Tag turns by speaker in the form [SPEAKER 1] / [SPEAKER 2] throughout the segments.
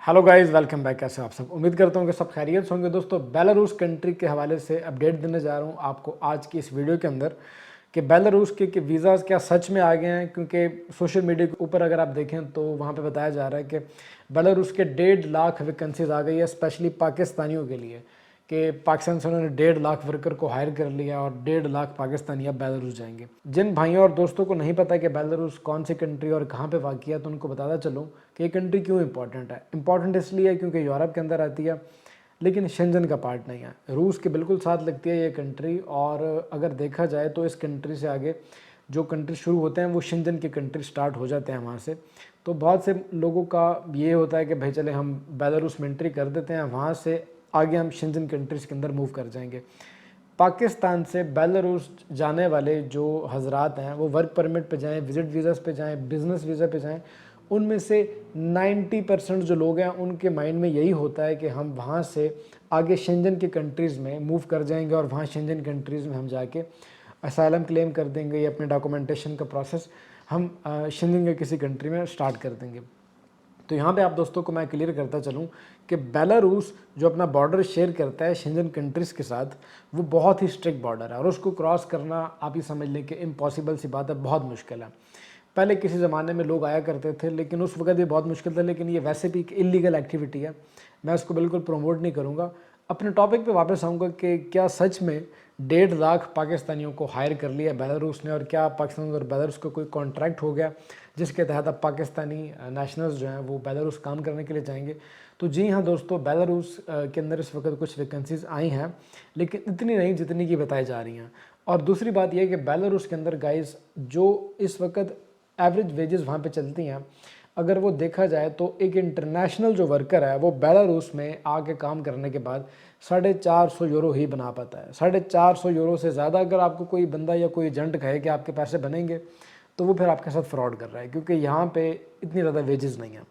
[SPEAKER 1] Hello guys, welcome back. कैसे हो आप सब? उम्मीद करता हूँ कि सब खैरियत से होंगे। दोस्तों, बेलारूस कंट्री के हवाले से अपडेट देने जा रहा हूँ आपको आज की इस वीडियो के अंदर कि बेलारूस के वीज़ाज़ क्या सच में आ गए हैं। क्योंकि सोशल मीडिया के ऊपर अगर आप देखें तो वहाँ पे बताया जा रहा है कि बेलारूस के 1.5 लाख वैकेंसीज आ गई है स्पेशली पाकिस्तानियों के लिए, कि पाकिस्तान से उन्होंने 1.5 लाख वर्कर को हायर कर लिया और 1.5 लाख पाकिस्तानी अब बेलारूस जाएंगे। जिन भाइयों और दोस्तों को नहीं पता कि बेलारूस कौन सी कंट्री और कहाँ पे वाक़ है, तो उनको बताता चलूँ कि ये कंट्री क्यों इंपॉर्टेंट है। इंपॉर्टेंट इसलिए है क्योंकि यूरोप के अंदर आती है लेकिन शेंजन का पार्ट नहीं है। रूस के बिल्कुल साथ लगती है ये कंट्री, और अगर देखा जाए तो इस कंट्री से आगे जो कंट्री शुरू होते हैं वो शेंजन के कंट्री स्टार्ट हो जाते हैं वहाँ से। तो बहुत से लोगों का ये होता है कि भाई चले हम बेलारूस में एंट्री कर देते हैं, वहाँ से आगे हम शेंजन कंट्रीज़ के अंदर मूव कर जाएंगे। पाकिस्तान से बेलारूस जाने वाले जो हजरात हैं वो वर्क परमिट पे जाएं, विजिट वीज़ास पे जाएं, बिज़नेस वीज़ा पे जाएं, उनमें से 90% जो लोग हैं उनके माइंड में यही होता है कि हम वहाँ से आगे शेंजन के कंट्रीज़ में मूव कर जाएंगे और वहाँ शेंजन कंट्रीज़ में हम जाके असाइलम क्लेम कर देंगे या अपने डॉक्यूमेंटेशन का प्रोसेस हम शेंजन के किसी कंट्री में स्टार्ट कर देंगे। तो यहाँ पे आप दोस्तों को मैं क्लियर करता चलूँ कि बेलारूस जो अपना बॉर्डर शेयर करता है शेंजन कंट्रीज़ के साथ, वो बहुत ही स्ट्रिक्ट बॉर्डर है और उसको क्रॉस करना आप ही समझ लें कि इम्पॉसिबल सी बात है, बहुत मुश्किल है। पहले किसी ज़माने में लोग आया करते थे लेकिन उस वक्त ये बहुत मुश्किल था, लेकिन ये वैसे भी एक इलीगल एक्टिविटी है, मैं इसको बिल्कुल प्रमोट नहीं करूँगा। अपने टॉपिक पे वापस आऊँगा कि क्या सच में 1.5 लाख पाकिस्तानियों को हायर कर लिया बेलारूस ने, और क्या पाकिस्तान और बेलारूस का कोई कॉन्ट्रैक्ट हो गया जिसके तहत अब पाकिस्तानी नेशनल्स जो हैं वो बेलारूस काम करने के लिए जाएंगे। तो जी हाँ दोस्तों, बेलारूस के अंदर इस वक्त कुछ वैकेंसीज आई हैं लेकिन इतनी नहीं जितनी की बताई जा रही हैं। और दूसरी बात यह है कि बेलारूस के अंदर गाइस जो इस वक्त एवरेज वेजेस वहाँ पे चलती हैं, अगर वो देखा जाए तो एक इंटरनेशनल जो वर्कर है वो बेलारूस में आके काम करने के बाद 450 यूरो ही बना पाता है। 450 यूरो से ज़्यादा अगर आपको कोई बंदा या कोई एजेंट कहे कि आपके पैसे बनेंगे तो वो फिर आपके साथ फ्रॉड कर रहा है, क्योंकि यहाँ पे इतनी ज़्यादा वेजेस नहीं है।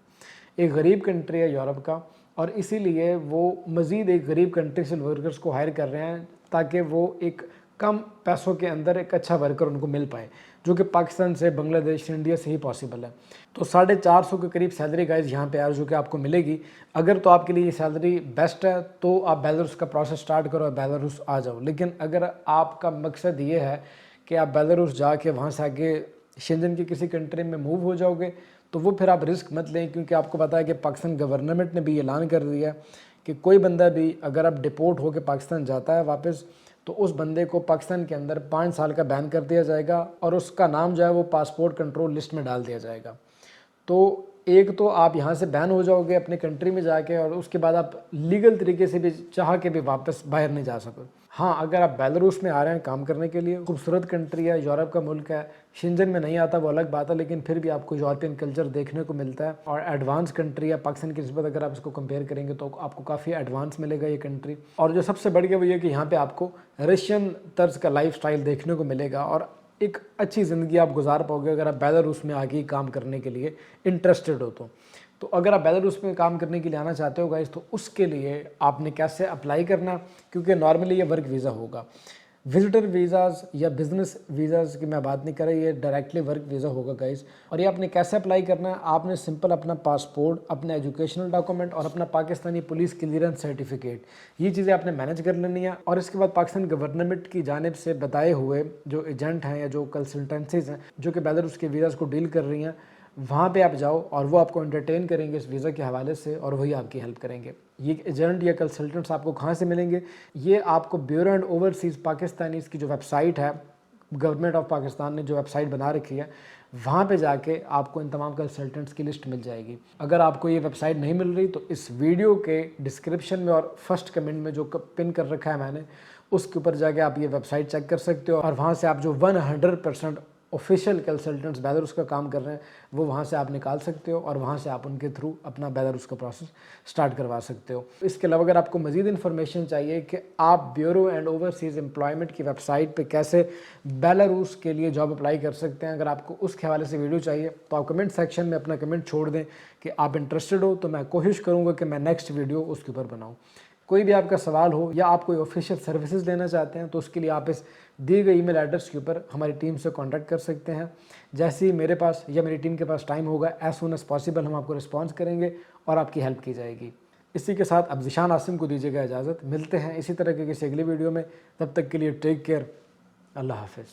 [SPEAKER 1] एक गरीब कंट्री है यूरोप का, और इसीलिए वो मज़ीद एक गरीब कंट्री से वर्कर्स को हायर कर रहे हैं ताकि वो एक कम पैसों के अंदर एक अच्छा वर्कर उनको मिल पाए, जो कि पाकिस्तान से, बांग्लादेश, इंडिया से ही पॉसिबल है। तो 450 के करीब सैलरी गाइज यहाँ पे जो कि आपको मिलेगी। अगर तो आपके लिए ये सैलरी बेस्ट है तो आप बेलारूस का प्रोसेस स्टार्ट करो और बेलारूस आ जाओ। लेकिन अगर आपका मकसद ये है कि आप बेलारूस जाके वहाँ से आगे शेंजन की किसी कंट्री में मूव हो जाओगे, तो वो फिर आप रिस्क मत लें, क्योंकि आपको पता है कि पाकिस्तान गवर्नमेंट ने भी ऐलान कर दिया कि कोई बंदा भी अगर आप डिपोर्ट होकर पाकिस्तान जाता है वापस, तो उस बंदे को पाकिस्तान के अंदर 5 साल का बैन कर दिया जाएगा और उसका नाम जो है वो पासपोर्ट कंट्रोल लिस्ट में डाल दिया जाएगा। तो एक तो आप यहाँ से बैन हो जाओगे अपने कंट्री में जाके, और उसके बाद आप लीगल तरीके से भी चाह के भी वापस बाहर नहीं जा सकते। हाँ, अगर आप बेलारूस में आ रहे हैं काम करने के लिए, खूबसूरत कंट्री है, यूरोप का मुल्क है, शेंजन में नहीं आता वो अलग बात है, लेकिन फिर भी आपको यूरोपियन कल्चर देखने को मिलता है और एडवांस कंट्री है। पाकिस्तान की निस्बत अगर आप इसको कंपेयर करेंगे तो आपको काफ़ी एडवांस मिलेगा ये कंट्री। और जो सबसे बढ़ गया वो ये कि यहाँ पे आपको रशियन तर्ज का लाइफ स्टाइल देखने को मिलेगा और एक अच्छी ज़िंदगी आप गुजार पाओगे अगर आप बेलारूस में आगे काम करने के लिए इंटरेस्टेड हो। तो अगर आप बेलारूस में काम करने के लिए आना चाहते हो गाइस, तो उसके लिए आपने कैसे अप्लाई करना, क्योंकि नॉर्मली ये वर्क वीज़ा होगा। विजिटर वीज़ाज़ या बिज़नेस वीज़ाज़ की मैं बात नहीं कर रही, ये डायरेक्टली वर्क वीज़ा होगा गाइस। और ये आपने कैसे अप्लाई करना है, आपने सिंपल अपना पासपोर्ट, अपना एजुकेशनल डॉक्यूमेंट और अपना पाकिस्तानी पुलिस क्लियरेंस सर्टिफिकेट, ये चीज़ें आपने मैनेज कर लेनी है। और इसके बाद पाकिस्तान गवर्नमेंट की जानिब से बताए हुए जो एजेंट हैं या जो कंसल्टेंसीज़ हैं जो कि बेलारूस के वीज़ाज़ को डील कर रही हैं, वहाँ पे आप जाओ और वो आपको एंटरटेन करेंगे इस वीज़ा के हवाले से और वही आपकी हेल्प करेंगे। ये एजेंट या कंसल्टेंट्स आपको कहाँ से मिलेंगे? ये आपको ब्यूरो एंड ओवरसीज़ पाकिस्तानीज़ की जो वेबसाइट है, गवर्नमेंट ऑफ पाकिस्तान ने जो वेबसाइट बना रखी है, वहाँ पे जाके आपको इन तमाम कंसल्टेंट्स की लिस्ट मिल जाएगी। अगर आपको ये वेबसाइट नहीं मिल रही तो इस वीडियो के डिस्क्रिप्शन में और फर्स्ट कमेंट में जो पिन कर रखा है मैंने, उसके ऊपर जाके आप ये वेबसाइट चेक कर सकते हो और वहाँ से आप जो 100% ऑफिशियल कंसल्टेंट्स बेलारूस का काम कर रहे हैं वो वहाँ से आप निकाल सकते हो और वहाँ से आप उनके थ्रू अपना बेलारूस का प्रोसेस स्टार्ट करवा सकते हो। इसके अलावा अगर आपको मज़ीद इन्फॉर्मेशन चाहिए कि आप ब्यूरो एंड ओवरसीज़ एम्प्लॉयमेंट की वेबसाइट पे कैसे बेलारूस के लिए जॉब अप्लाई कर सकते हैं, अगर आपको उसके हवाले से वीडियो चाहिए तो आप कमेंट सेक्शन में अपना कमेंट छोड़ दें कि आप इंटरेस्टेड हो, तो मैं कोशिश करूँगा कि मैं नेक्स्ट वीडियो उसके ऊपर बनाऊँ। कोई भी आपका सवाल हो या आप कोई ऑफिशियल सर्विसेज लेना चाहते हैं तो उसके लिए आप इस दिए गए ईमेल एड्रेस के ऊपर हमारी टीम से कांटेक्ट कर सकते हैं। जैसे ही मेरे पास या मेरी टीम के पास टाइम होगा, एज सून एज पॉसिबल हम आपको रिस्पॉन्स करेंगे और आपकी हेल्प की जाएगी। इसी के साथ अब ज़ीशान आसिम को दीजिएगा इजाज़त। मिलते हैं इसी तरह के किसी अगली वीडियो में, तब तक के लिए टेक केयर, अल्लाह हाफिज़।